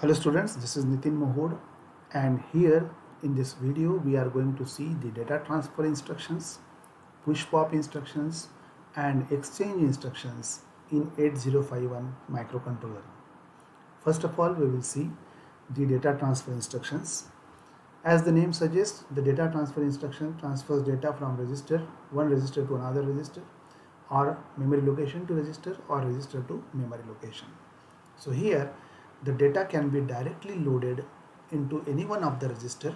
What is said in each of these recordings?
Hello students, this is Nitin Mohod, and here in this video we are going to see the data transfer instructions, push pop instructions and exchange instructions in 8051 microcontroller. First of all, we will see the data transfer instructions. As the name suggests, the data transfer instruction transfers data from one register to another register, or memory location to register, or register to memory location. So here the data can be directly loaded into any one of the register,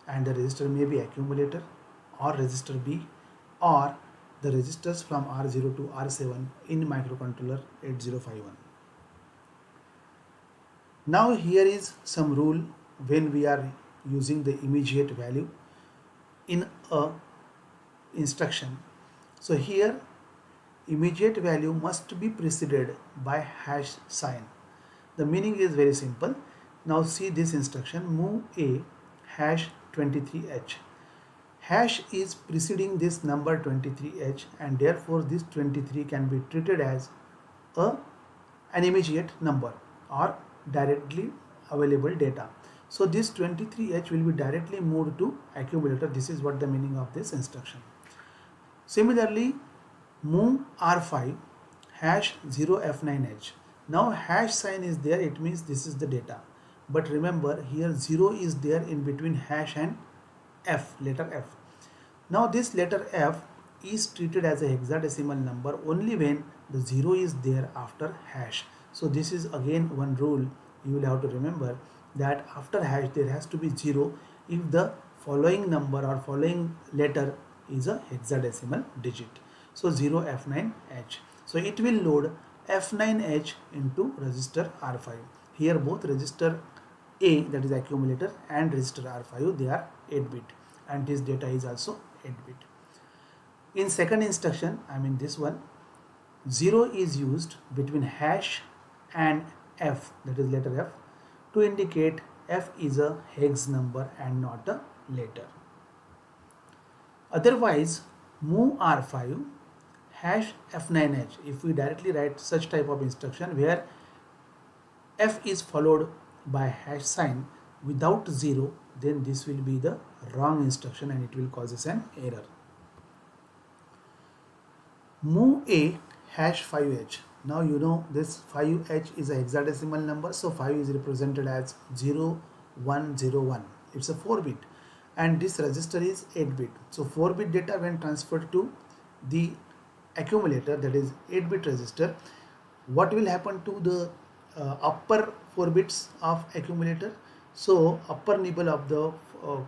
and the register may be accumulator or register B or the registers from R0 to R7 in microcontroller 8051. Now here is some rule when we are using the immediate value in a instruction. So here immediate value must be preceded by hash sign. The meaning is very simple. Now see this instruction, move a hash 23h. Hash is preceding this number 23h, and therefore this 23 can be treated as a an immediate number or directly available data. So this 23h will be directly moved to accumulator. This is what the meaning of this instruction. Similarly, move R5 hash 0f9h. Now hash sign is there, it means this is the data. But remember here 0 is there in between hash and f, letter f. Now this letter f is treated as a hexadecimal number only when the 0 is there after hash. So this is again one rule you will have to remember, that after hash there has to be 0 if the following number or following letter is a hexadecimal digit. So 0f9h. So it will load f9h into register R5. Here both register A, that is accumulator, and register R5, they are 8-bit, and this data is also 8-bit. In second instruction, I mean this one, 0 is used between hash and f, that is letter f, to indicate f is a hex number and not a letter. Otherwise, move R5 hash f9h, if we directly write such type of instruction where f is followed by hash sign without 0, then this will be the wrong instruction and it will cause us an error. Move a hash 5h. Now you know this 5h is a hexadecimal number, so 5 is represented as 0101. It's a 4-bit, and this register is 8-bit. So 4-bit data when transferred to the accumulator, that is 8-bit register, what will happen to the upper 4 bits of accumulator? So upper nibble of the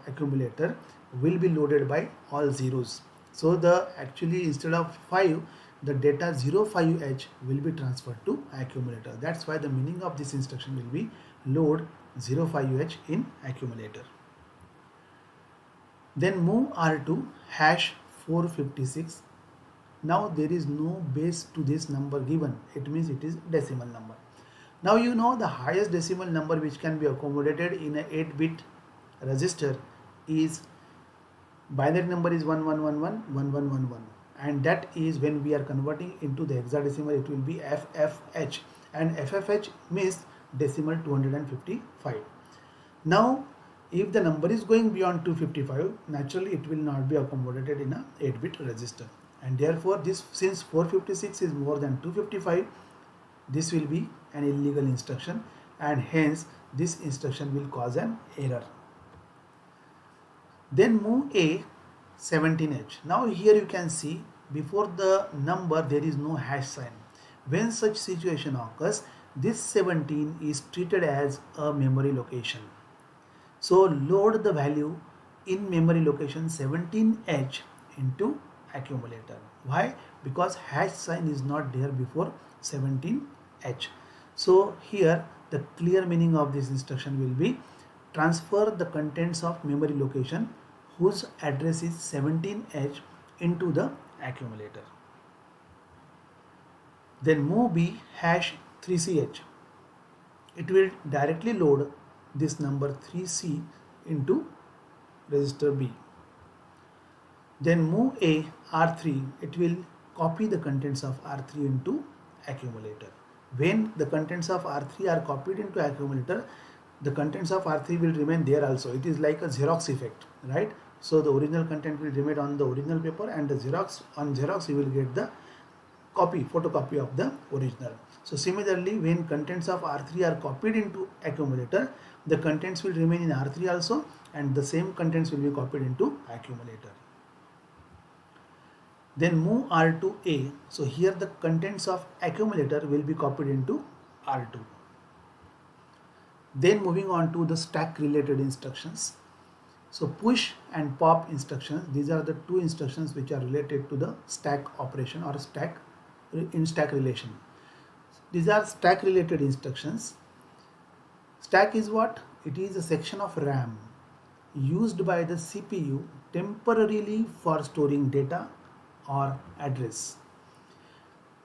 accumulator will be loaded by all zeros. So the actually instead of 5, the data 05h will be transferred to accumulator. That's why the meaning of this instruction will be load 05h in accumulator. Then move R2 hash 456. Now there is no base to this number given, it means it is decimal number. Now you know the highest decimal number which can be accommodated in a 8-bit register is binary number is 11111111, and that is when we are converting into the hexadecimal it will be FFH, and FFH means decimal 255. Now if the number is going beyond 255, naturally it will not be accommodated in a 8-bit register, and therefore this, since 456 is more than 255, this will be an illegal instruction, and hence this instruction will cause an error. Then move a 17h. Now here you can see before the number there is no hash sign. When such situation occurs, this 17 is treated as a memory location. So load the value in memory location 17h into accumulator. Why? Because hash sign is not there before 17h. So here the clear meaning of this instruction will be transfer the contents of memory location whose address is 17h into the accumulator. Then move B hash 3ch. It will directly load this number 3c into register B. Then move a R3, it will copy the contents of R3 into accumulator. When the contents of R3 are copied into accumulator, the contents of R3 will remain there also. It is like a Xerox effect, right? So the original content will remain on the original paper, and the Xerox you will get the photocopy of the original. So similarly, when contents of R3 are copied into accumulator, the contents will remain in R3 also, and the same contents will be copied into accumulator. Then move R to A. So here the contents of accumulator will be copied into R2. Then moving on to the stack related instructions. So push and pop instructions, these are the two instructions which are related to the stack operation or stack relation. These are stack related instructions. Stack is what? It is a section of RAM used by the CPU temporarily for storing data or address.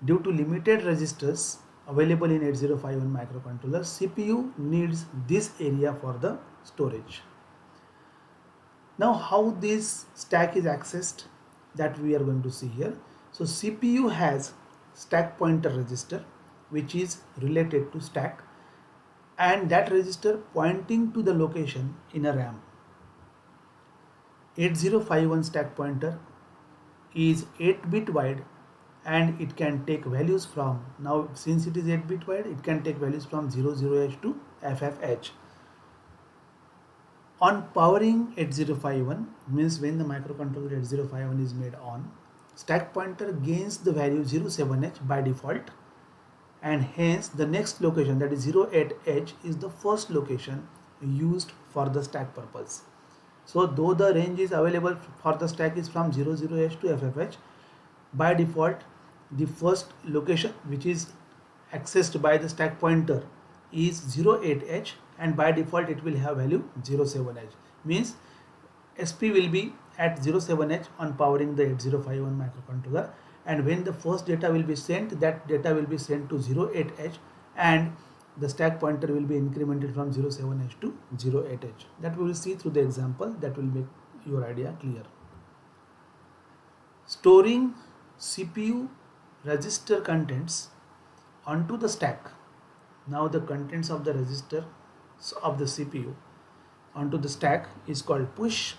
Due to limited registers available in 8051 microcontroller, CPU needs this area for the storage. Now how this stack is accessed, that we are going to see here. So CPU has stack pointer register which is related to stack, and that register pointing to the location in a RAM. 8051 stack pointer is 8-bit wide, and it can take values from, now since it is 8-bit wide, it can take values from 00H to FFH. On powering 8051, means when the microcontroller 8051 is made on, stack pointer gains the value 07H by default, and hence the next location, that is 08H, is the first location used for the stack purpose. So though the range is available for the stack is from 00H to FFH, by default the first location which is accessed by the stack pointer is 08H, and by default it will have value 07H. Means SP will be at 07H on powering the 8051 microcontroller, and when the first data will be sent, that data will be sent to 08H, and the stack pointer will be incremented from 07H to 08H. That we will see through the example, that will make your idea clear. Storing CPU register contents onto the stack. Now the contents of the register of the CPU onto the stack is called push,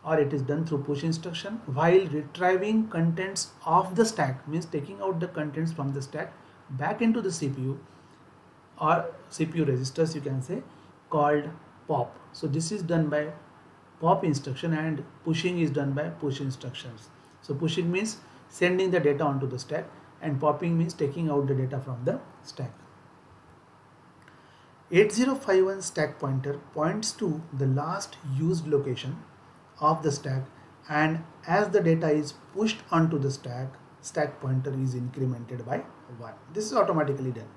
or it is done through push instruction, while retrieving contents of the stack, means taking out the contents from the stack back into the CPU or CPU registers, you can say, called pop. So this is done by pop instruction, and pushing is done by push instructions. So pushing means sending the data onto the stack, and popping means taking out the data from the stack. 8051 stack pointer points to the last used location of the stack, and as the data is pushed onto the stack pointer is incremented by 1. This is automatically done.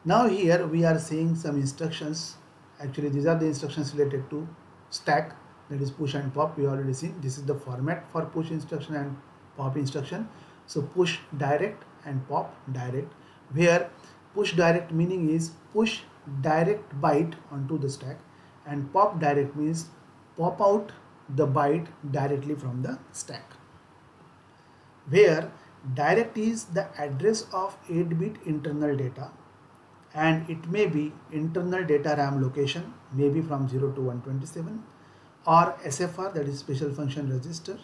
Now here we are seeing some instructions. Actually these are the instructions related to stack, that is push and pop. We already seen this is the format for push instruction and pop instruction. So push direct and pop direct, where push direct meaning is push direct byte onto the stack, and pop direct means pop out the byte directly from the stack, where direct is the address of 8-bit internal data, and it may be internal data RAM location, maybe from 0 to 127, or SFR, that is special function register,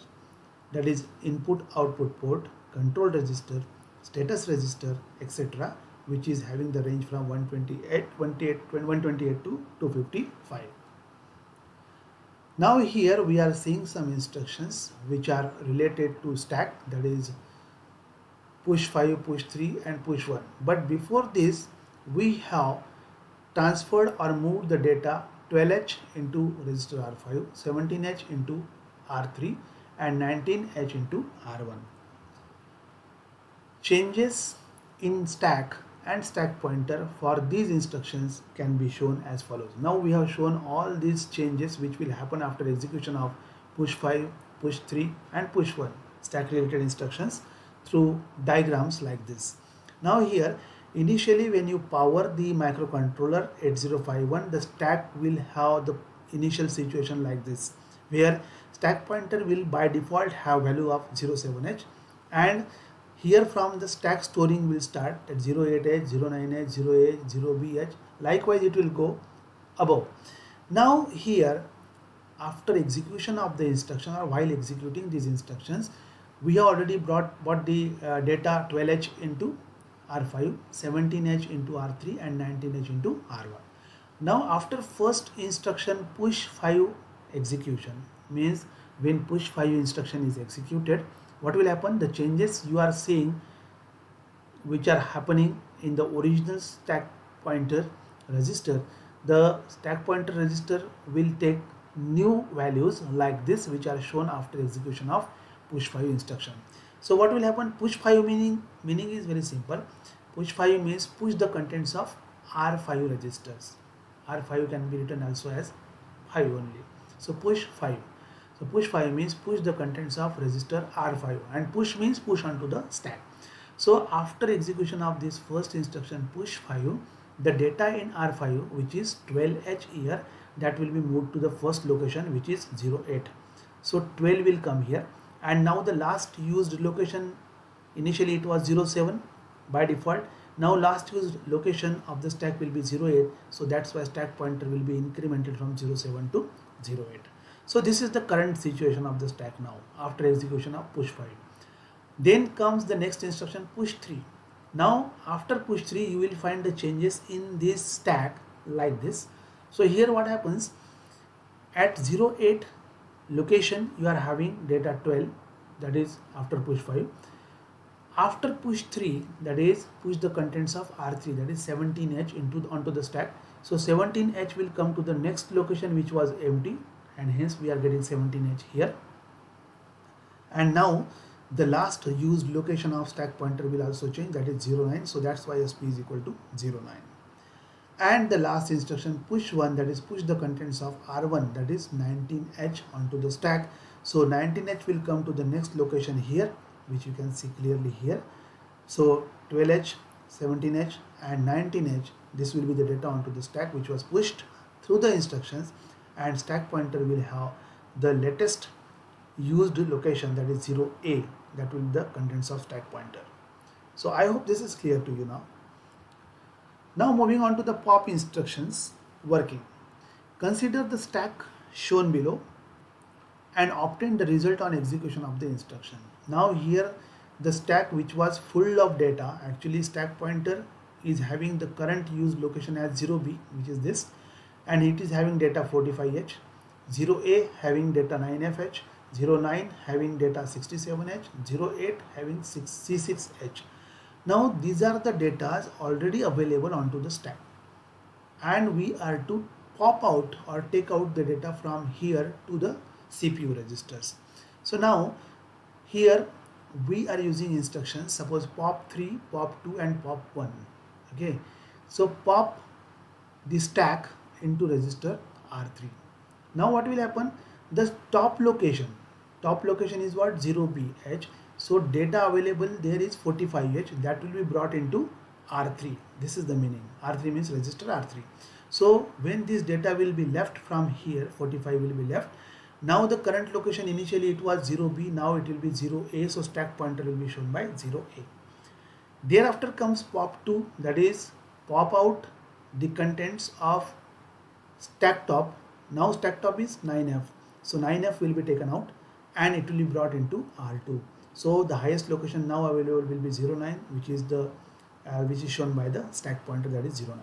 that is input output port, control register, status register, etc., which is having the range from 128 to 255. Now here we are seeing some instructions which are related to stack, that is push 5, push 3 and push 1. But before this we have transferred or moved the data 12H into register R5, 17H into R3 and 19H into R1. Changes in stack and stack pointer for these instructions can be shown as follows. Now we have shown all these changes which will happen after execution of push 5, push 3 and push 1 stack related instructions through diagrams like this. Now here initially when you power the microcontroller 8051, the stack will have the initial situation like this, where stack pointer will by default have value of 07H, and Here from the stack storing will start at 08H, 09H, 0H, 0BH. Likewise, it will go above. Now here, after execution of the instruction or while executing these instructions, we have already brought the data 12H into R5, 17H into R3 and 19H into R1. Now after first instruction push 5 execution, means when push 5 instruction is executed, what will happen? The changes you are seeing which are happening in the original stack pointer register, the stack pointer register will take new values like this, which are shown after execution of push 5 instruction. So what will happen? Push 5 meaning is very simple. Push 5 means push the contents of R5 registers. R5 can be written also as 5 only. So push 5. So push 5 means push the contents of register R5, and push means push onto the stack. So after execution of this first instruction push 5, the data in R5, which is 12H here, that will be moved to the first location, which is 08. So 12 will come here, and now the last used location, initially it was 07 by default. Now last used location of the stack will be 08. So that's why stack pointer will be incremented from 07 to 08. So this is the current situation of the stack now after execution of push 5. Then comes the next instruction push 3. Now after push 3 you will find the changes in this stack like this. So here what happens, at 08 location you are having data 12, that is after push 5. After push 3, that is push the contents of R3, that is 17H onto the stack. So 17H will come to the next location which was empty, and hence we are getting 17H here. And now the last used location of stack pointer will also change, that is 09. So that's why SP is equal to 09. And the last instruction push 1, that is push the contents of R1, that is 19H onto the stack. So 19H will come to the next location here, which you can see clearly here. So 12H, 17H and 19H, this will be the data onto the stack which was pushed through the instructions, and stack pointer will have the latest used location, that is 0A, that will be the contents of stack pointer. So I hope this is clear to you now. Now moving on to the pop instructions working. Consider the stack shown below and obtain the result on execution of the instruction. Now here the stack which was full of data, actually stack pointer is having the current used location as 0B, which is this, and it is having data 45H, 0A having data 9FH, 09 having data 67H, 08 having C6H. Now these are the data already available onto the stack, and we are to pop out or take out the data from here to the CPU registers. So now here we are using instructions, suppose pop 3, pop 2 and pop 1. Okay, so pop the stack into register R3. Now what will happen, the top location is what, 0BH. So data available there is 45H, that will be brought into R3. This is the meaning, R3 means register R3. So when this data will be left from here, 45 will be left. Now the current location, initially it was 0B, now it will be 0A, so stack pointer will be shown by 0A. Thereafter comes pop 2, that is pop out the contents of stack top. Now stack top is 9F, so 9F will be taken out and it will be brought into R2. So the highest location now available will be 09, which is shown by the stack pointer, that is 09.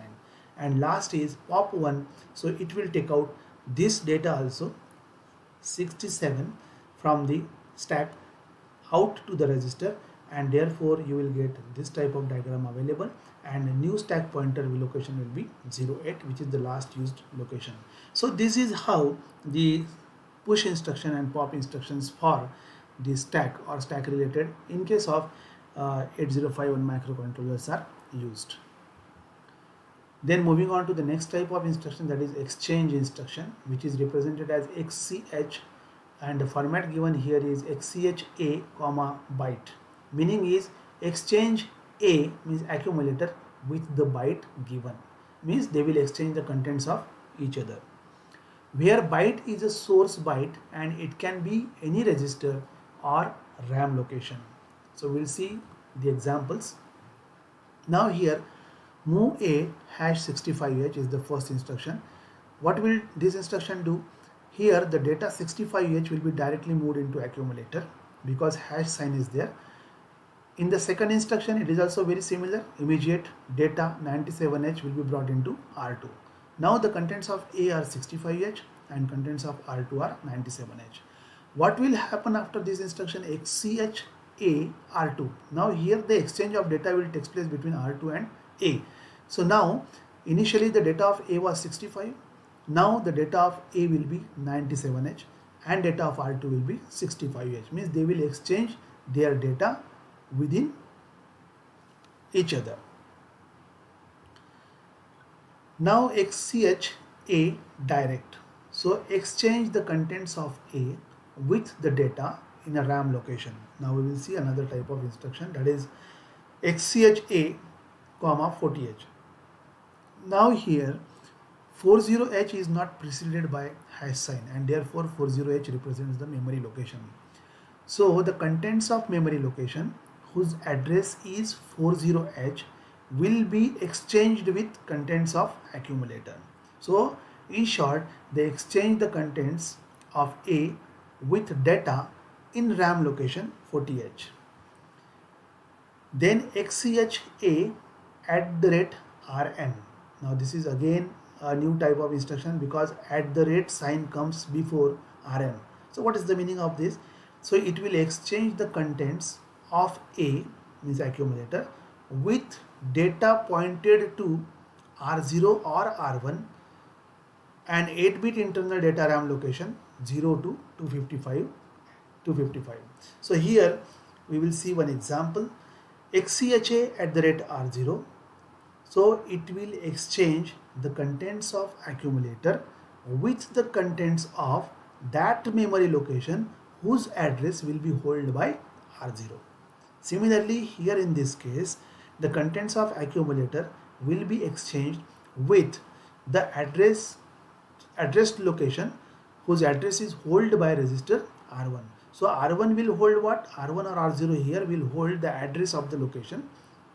And last is pop 1, so it will take out this data also, 67, from the stack out to the register, and therefore you will get this type of diagram available, and a new stack pointer location will be 08, which is the last used location. So this is how the push instruction and pop instructions for the stack or stack related in case of 8051 microcontrollers are used. Then moving on to the next type of instruction, that is exchange instruction, which is represented as XCH, and the format given here is XCH A, byte. Meaning is exchange A means accumulator with the byte given, means they will exchange the contents of each other, where byte is a source byte and it can be any register or RAM location. So we'll see the examples. Now here move a hash 65h is the first instruction. What will this instruction do? Here the data 65h will be directly moved into accumulator because hash sign is there. In the second instruction it is also very similar. Immediate data 97h will be brought into R2. Now the contents of A are 65h and contents of R2 are 97h. What will happen after this instruction? XCH A R2. Now here the exchange of data will take place between R2 and A. So now initially the data of A was 65. Now the data of A will be 97h and data of R2 will be 65h. Means they will exchange their data within each other. Now XCH A direct. So exchange the contents of A with the data in a RAM location. Now we will see another type of instruction, that is XCH A, 40h. Now here 40h is not preceded by hash sign and therefore 40h represents the memory location. So the contents of memory location whose address is 40h will be exchanged with contents of accumulator. So in short, they exchange the contents of A with data in RAM location 40h. Then XCH A @RN. Now this is again a new type of instruction because @ sign comes before RN. So what is the meaning of this? So it will exchange the contents of A, means accumulator, with data pointed to R0 or R1 and 8-bit internal data RAM location 0 to 255. So here we will see one example. XCHA @R0. So it will exchange the contents of accumulator with the contents of that memory location whose address will be held by R0. Similarly, here in this case, the contents of accumulator will be exchanged with the addressed location whose address is held by register R1. So R1 will hold what? R1 or R0 here will hold the address of the location,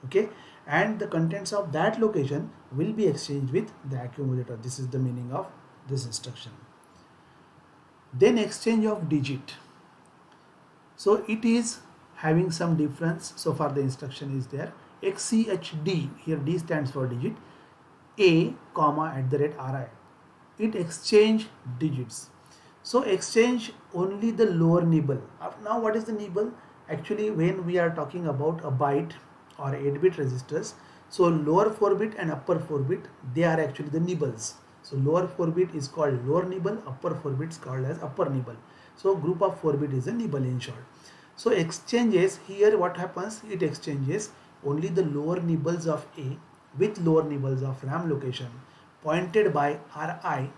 okay, and the contents of that location will be exchanged with the accumulator. This is the meaning of this instruction. Then exchange of digit. So it is having some difference. So far the instruction is there. XCHD, here D stands for digit, A, @RI. It exchange digits. So exchange only the lower nibble. Now what is the nibble? Actually when we are talking about a byte or 8-bit registers, so lower 4-bit and upper 4-bit, they are actually the nibbles. So lower 4-bit is called lower nibble, upper 4-bit is called as upper nibble. So group of 4-bit is a nibble in short. So exchanges, here what happens, it exchanges only the lower nibbles of A with lower nibbles of RAM location pointed by RI,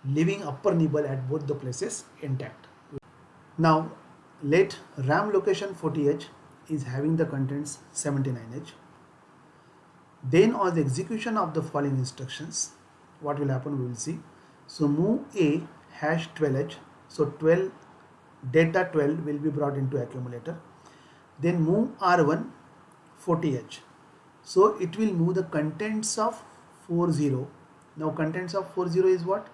leaving upper nibble at both the places intact. Now let RAM location 40h is having the contents 79h. Then on the execution of the following instructions, what will happen we will see. So move A hash 12h, so 12 data 12 will be brought into accumulator. Then move R1 40h, so it will move the contents of 40. Now contents of 40 is what?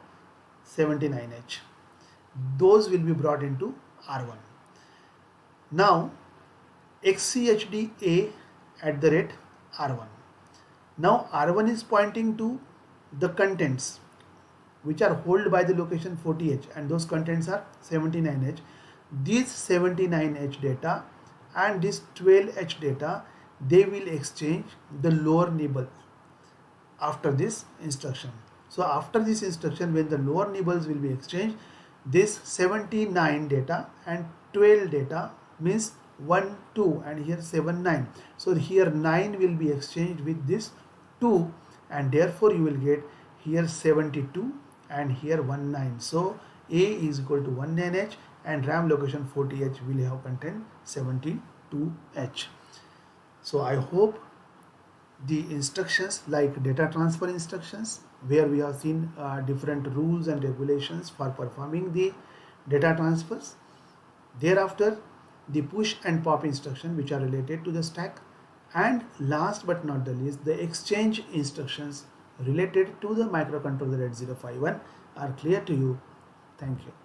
79h. Those will be brought into R1. Now XCHD A @R1. Now R1 is pointing to the contents which are held by the location 40h and those contents are 79h. These 79h data and this 12h data, they will exchange the lower nibble after this instruction. So after this instruction, when the lower nibbles will be exchanged, this 79 data and 12 data means 1, 2 and here 7, 9. So here 9 will be exchanged with this 2 and therefore you will get here 72 and here 19. So A is equal to 19h and RAM location 40h will have content 72h. So I hope the instructions like data transfer instructions, where we have seen different rules and regulations for performing the data transfers. Thereafter the push and pop instruction which are related to the stack, and last but not the least, the exchange instructions related to the microcontroller 8051 are clear to you. Thank you.